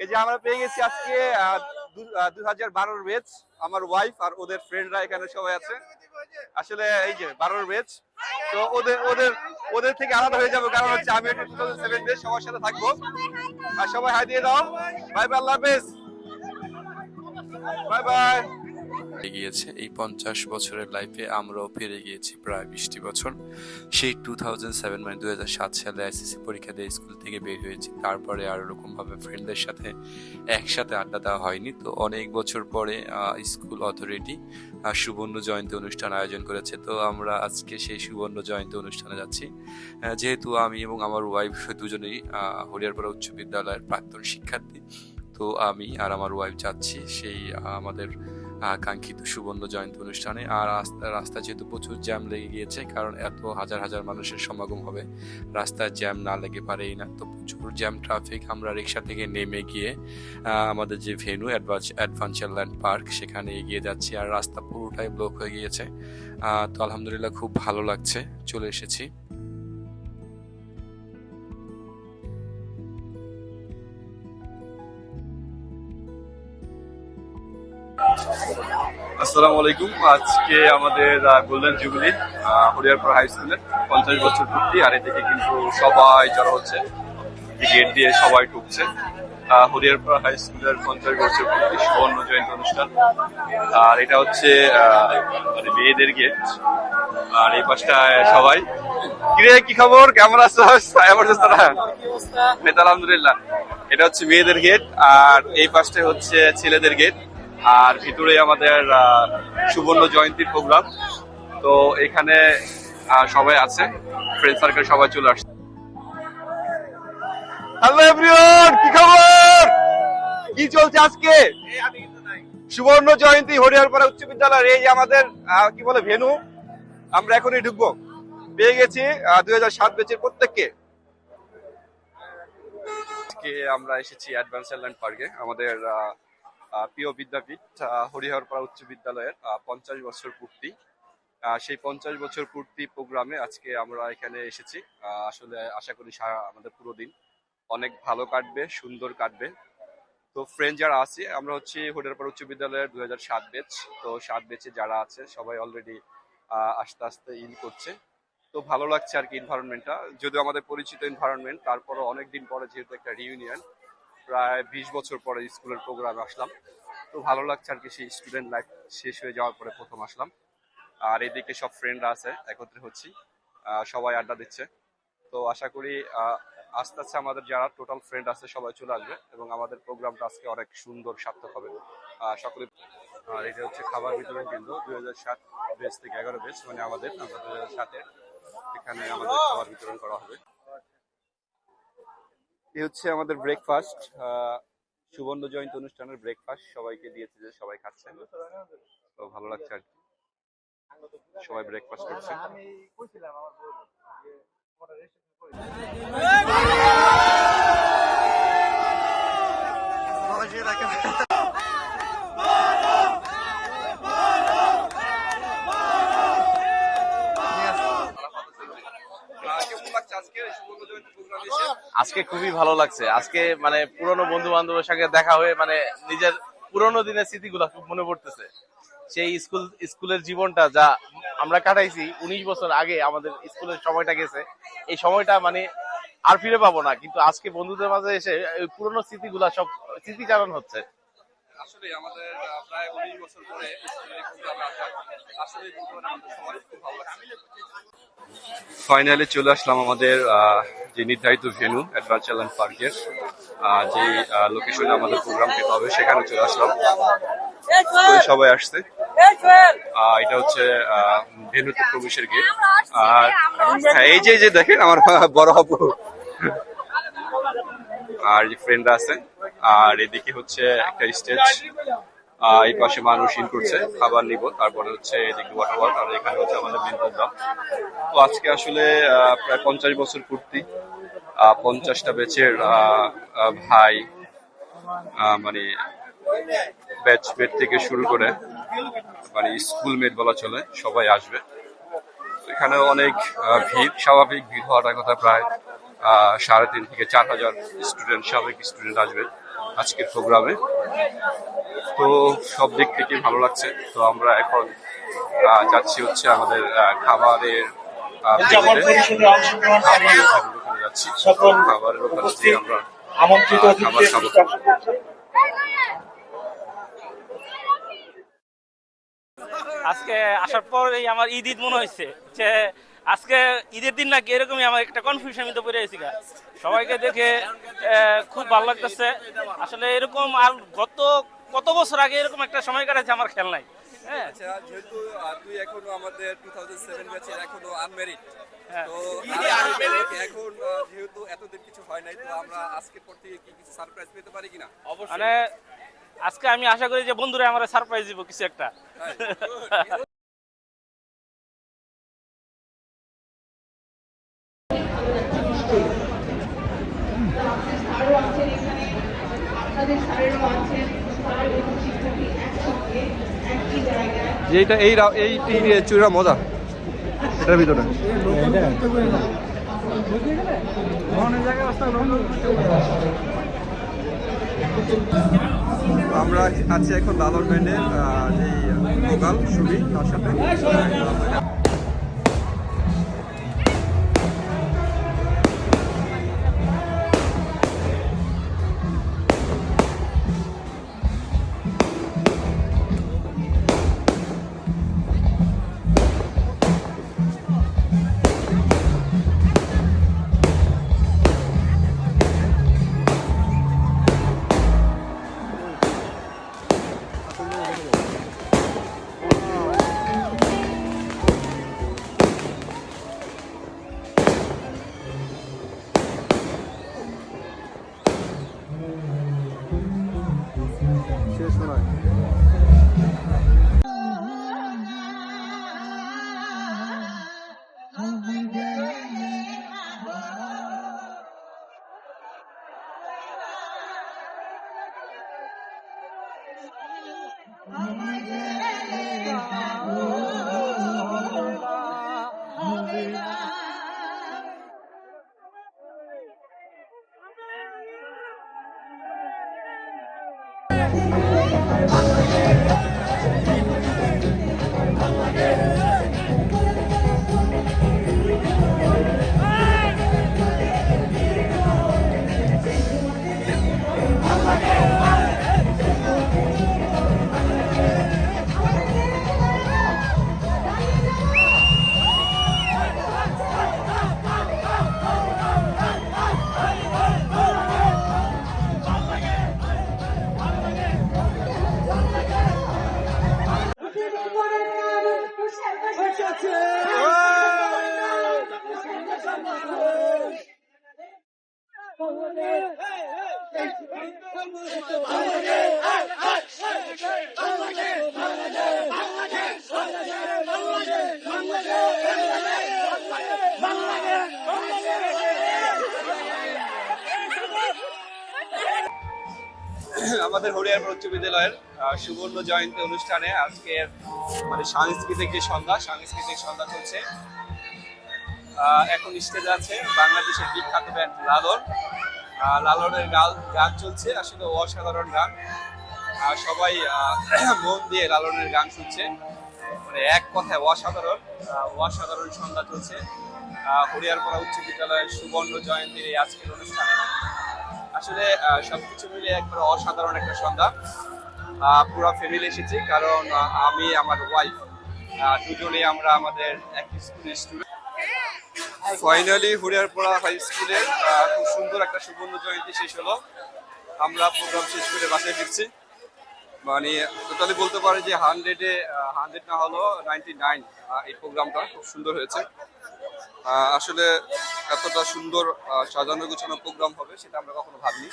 এই যে আমরা পেয়ে গেছি আজকে 2012 ব্যাচ, আমার ওয়াইফ আর ওদের ফ্রেন্ডরা এখানে সবাই আছে। আসলে এই যে 12 ব্যাচ, তো ওদের ওদের ওদের থেকে আলাদা হয়ে যাবো, কারণ হচ্ছে আমি 2007 ব্যাচ, সবার সাথে থাকবো। আর সবাই হাই দিয়ে দাও, বাই বাই, আল্লাহ হাফেজ, বাই বাই। গিয়েছে এই 50 বছরের লাইফে আমরাও ফিরে গিয়েছি প্রায় 20টি বছর। সেই 2007 মানে 2007 সালে এসএসসি পরীক্ষা দিয়ে স্কুল থেকে বের হয়েছি। তারপরে আর ওরকম ভাবে ফ্রেন্ডদের সাথে একসাথে আড্ডা দেওয়া হয়নি। তো অনেক বছর পরে স্কুল অথরিটি সুবর্ণ জয়ন্তী অনুষ্ঠান আয়োজন করেছে। তো আমরা আজকে সেই সুবর্ণ জয়ন্তী অনুষ্ঠানে যাচ্ছি। যেহেতু আমি এবং আমার ওয়াইফ দুজনেই হরিয়ারপাড়া উচ্চ বিদ্যালয়ের প্রাক্তন শিক্ষার্থী, তো আমি আর আমার ওয়াইফ যাচ্ছি সেই আমাদের কাঙ্ক্ষিত সুবর্ণ জয়ন্তী অনুষ্ঠানে। আর রাস্তা যেহেতু প্রচুর জ্যাম লেগে গিয়েছে, কারণ এত হাজার হাজার মানুষের সমাগম হবে, রাস্তায় জ্যাম না লেগে পারেই না। তো প্রচুর জ্যাম ট্রাফিক। আমরা রিক্সা থেকে নেমে গিয়ে আমাদের যে ভেন্যু অ্যাডভেঞ্চারল্যান্ড পার্ক, সেখানে এগিয়ে যাচ্ছি। আর রাস্তা পুরোটাই ব্লক হয়ে গিয়েছে। তো আলহামদুলিল্লাহ খুব ভালো লাগছে, চলে এসেছি। আসসালামু আলাইকুম। আজকে আমাদের গোল্ডেন জুবিলি হরিয়ারপাড়া হাই স্কুলের 50 বছর পূর্তি। আর এদিকে কিন্তু সবাই জড়ো হচ্ছে, গেট দিয়ে সবাই ঢুকছে। হরিয়ারপাড়া হাই স্কুলের 50 বছর পূর্তি সুবর্ণ জয়ন্তী অনুষ্ঠান। আর এটা হচ্ছে মানে মেয়েদের গেট। আর এই পাশটায় সবাই, কিরে কি খবর, কেমন আছো? আলহামদুলিল্লাহ। এটা হচ্ছে মেয়েদের গেট, আর এই পাশটা হচ্ছে ছেলেদের গেট। আর ভিতরে আমাদের সুবর্ণ জয়ন্তীর প্রোগ্রাম। তো এখানে সবাই আছে, ফ্রেন্ড সার্কেল সবাই চলে আসছে। হ্যালো এভরিওয়ান, কি খবর, কি চলছে আজকে? সুবর্ণ জয়ন্তী হরিয়ারপাড়া উচ্চ বিদ্যালয়ের এই যে আমাদের কি বলে ভেনু, আমরা এখনই ঢুকবো। পেয়ে গেছি 2007 ব্যাচের প্রত্যেককে। আজকে আমরা এসেছি অ্যাডভেঞ্চারল্যান্ড পার্কে, আমাদের প্রিয় বিদ্যাপীঠ হরিহরপাড়া উচ্চ বিদ্যালয়ের 50 বছর পূর্তি। সেই 50 বছর পূর্তি প্রোগ্রামে আজকে আমরা এখানে এসেছি। আসলে আশা করি আমাদের পুরো দিন অনেক ভালো কাটবে, সুন্দর কাটবে। তো ফ্রেন্ড যারা আছে, আমরা হচ্ছে হরিহরপাড়া উচ্চ বিদ্যালয়ের 2007 ব্যাচ। তো 7 ব্যাচে যারা আছে সবাই অলরেডি আস্তে আস্তে ইন করছে। তো ভালো লাগছে আর কি এনভায়রনমেন্টটা, যদিও আমাদের পরিচিত এনভায়রনমেন্ট, তারপরও অনেকদিন পরে যেহেতু একটা রিউনিয়ন, প্রায় 20 বছর পরে স্কুলের প্রোগ্রামে আসলাম। তো ভালো লাগছে আর কি, সেই স্টুডেন্ট লাইফ শেষ হয়ে যাওয়ার পরে প্রথম আসলাম। আর এদিকে সব ফ্রেন্ডরা আছে, একত্রে হচ্ছি, সবাই আড্ডা দিচ্ছে। তো আশা করি আস্তে আস্তে আমাদের যারা টোটাল ফ্রেন্ড আছে সবাই চলে আসবে, এবং আমাদের প্রোগ্রামটা আজকে অনেক সুন্দর সার্থক হবে সকলে। আর এটা হচ্ছে খাবার বিতরণ কেন্দ্র 2007 বেচ থেকে 11 বেচ, মানে আমরা 2007-এর এখানে আমাদের খাবার বিতরণ করা হবে। এই হচ্ছে আমাদের ব্রেকফাস্ট, সুবর্ণ জয়ন্তী অনুষ্ঠানের ব্রেকফাস্ট সবাইকে দিয়েছে, যে সবাই খাচ্ছেন। তো ভালো লাগছে আর কি, সবাই ব্রেকফাস্ট করছে। আজকে খুবই ভালো লাগছে। আজকে মানে পুরনো বন্ধু বান্ধবের সঙ্গে দেখা হয়ে মানে নিজের পুরনো দিনের স্মৃতিগুলো খুব মনে পড়তেছে। সেই স্কুলের জীবনটা যা আমরা কাটাইছি 19 বছর আগে, আমাদের স্কুলের সময়টা গেছে, এই সময়টা মানে আর ফিরে পাবো না। কিন্তু আজকে বন্ধুদের মাঝে এসে ওই পুরনো স্মৃতিগুলা সব স্মৃতিচারণ হচ্ছে। আসলে আমাদের প্রায় 19 বছর পরে ফাইনালি চলে আসলাম আমাদের যে নির্ধারিত ভেন্যু অ্যাডভেঞ্চারল্যান্ড পার্কের, যে লোকেশনে আমাদের প্রোগ্রাম পেতে হবে, সেখানে চলে আসলাম। সবাই আসছে। এটা হচ্ছে ভেন্যুতে প্রবেশের গেট। আর এই যে দেখেন আমার বড় আপু আর যে ফ্রেন্ডরা আছে। আর এদিকে হচ্ছে একটা স্টেজ, এই পাশে মানুষ ইন করছে, খাবার নিব, তারপরে হচ্ছে এদিকে ওয়াটার ওয়ার্ক। আর এখানে হচ্ছে আমাদের মেন প্রোগ্রাম। তো আজকে আসলে প্রায় 50 বছর পূর্তি, 50টা ব্যাচের ভাই, মানে ব্যাচ মেট থেকে শুরু করে মানে স্কুল মেট বলা চলে, সবাই আসবে। এখানে অনেক ভিড়, স্বাভাবিক ভিড় হওয়ার কথা। প্রায় 3.5 থেকে 4 হাজার স্টুডেন্ট, স্বাভাবিক স্টুডেন্ট আসবে। আজকের প্রোগ্রামে। তো সব দিক থেকে ভালো লাগছে। তো আমরা এখন যাচ্ছি হচ্ছে আমাদের খাবারের উদযাপন টেবিলে। পরিষদে অংশগ্রহণকারী খাবারের ওখানে যাচ্ছি, সকল খাবারের ওখানে উপস্থিত যেয়ে আমরা আমন্ত্রিত খাবার অতিথি খাবো। আজকে আসার পর এই আমার ঈদ ঈদ মনে হয়েছে যে আজকে ঈদের দিন নাকি এরকমই আমার একটা কনফিউশন তো পড়ে গেছি গা। সবাইকে দেখে খুব ভালো লাগতেছে। আসলে এরকম আর কত বছর আগে এরকম একটা সময় কাটাচ্ছে আমার খেয়াল নাই। হ্যাঁ আচ্ছা, যেহেতু তুই এখনো আমাদের 2007 ব্যাচের, এখনো আনমেরিড, হ্যাঁ। তো এখন যেহেতু এতদিন কিছু হয় নাই, তো আমরা আজকের পর থেকে কি কিছু সারপ্রাইজ পেতে পারি কিনা? মানে আজকে আমি আশা করি যে বন্ধুরা আমার সারপ্রাইজ দিব কিছু একটা। আরো আছেন এখানে, আপনাদের স্যারেরও আছেন, স্যার এবং শিক্ষার্থী একসঙ্গে একই জায়গায়। যেটা এই চুরা মজা এটার ভিতরে আমরা আছি এখন লালন ব্যান্ডের যে ভোকাল সুবি, তার সাথে শেষ নয়। আমাদের হরিয়ারপুর উচ্চ বিদ্যালয়ের সুবর্ণ জয়ন্তী অনুষ্ঠানে আজকে মানে সাংস্কৃতিক সন্ধ্যা চলছে। এখন স্টেজে আছে বাংলাদেশের বিখ্যাত ব্যান্ড লালন। লালনের গান চলছে, আসলে অসাধারণ গান। সবাই মন দিয়ে লালনের গান শুনছে, মানে এক কথায় অসাধারণ সন্ধ্যা চলছে হরিয়ারপাড়া উচ্চ বিদ্যালয়ের সুবর্ণ জয়ন্তীর এই আজকের অনুষ্ঠানে। আসলে সবকিছু মিলে একবার অসাধারণ একটা সন্ধ্যা। পুরো ফ্যামিলি এসেছি, কারণ আমি আমার ওয়াইফ দুজনেই আমরা আমাদের একই স্কুলের স্টুডেন্ট। ফাইনালি হরিয়ারপাড়া হাই স্কুলের খুব সুন্দর একটা সুবর্ণ জয়ন্তী শেষ হলো। আমরা প্রোগ্রাম শেষ করে বাসায় ফিরছি। মানে টোটালি বলতে পারি যে 100 না হলো 99 এই প্রোগ্রামটা খুব সুন্দর হয়েছে। আসলে এতটা সুন্দর সাজানো গোছানো প্রোগ্রাম হবে সেটা আমরা কখনো ভাবিনি।